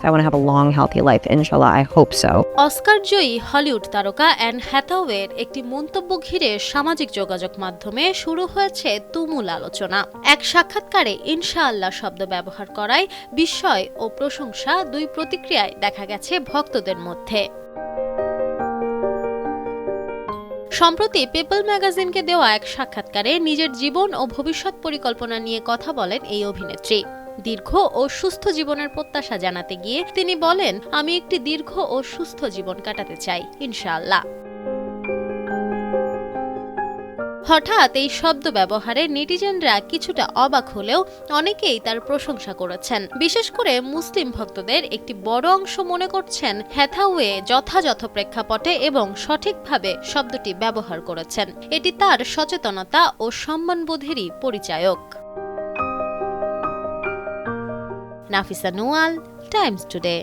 I want to have a long, healthy life. Inshallah, I hope so. Oscar Joyee Hollywood তারকা an হ্যাথাওয়ের একটি মন্তব্য ঘিরে সামাজিক যোগাযোগ মাধ্যমে শুরু হয়েছে তুমুল আলোচনা। এক সাক্ষাৎকারে ইনশাআল্লাহ শব্দ ব্যবহার করায় বিস্ময় ও প্রশংসা দুই প্রতিক্রিয়ায় দেখা গেছে ভক্তদের মধ্যে। সম্প্রতি পিপল ম্যাগাজিনকে দেওয়া এক সাক্ষাৎকারে নিজের জীবন ও ভবিষ্যৎ পরিকল্পনা নিয়ে কথা বলেন এই অভিনেত্রী। দীর্ঘ ও সুস্থ জীবনের প্রত্যাশা জানাতে গিয়ে তিনি বলেন, আমি একটি দীর্ঘ ও সুস্থ জীবন কাটাতে চাই, ইনশাআল্লাহ। হঠাৎ এই শব্দ ব্যবহারে নেটিজেনরা কিছুটা অবাক হলেও অনেকেই তার প্রশংসা করেছেন। বিশেষ করে মুসলিম ভক্তদের একটি বড় অংশ মনে করছেন হ্যাথাওয়ে যথাযথ প্রেক্ষাপটে এবং সঠিকভাবে শব্দটি ব্যবহার করেছেন। এটি তার সচেতনতা ও সম্মানবোধেরই পরিচায়ক। Nafisa Noyal, Times today.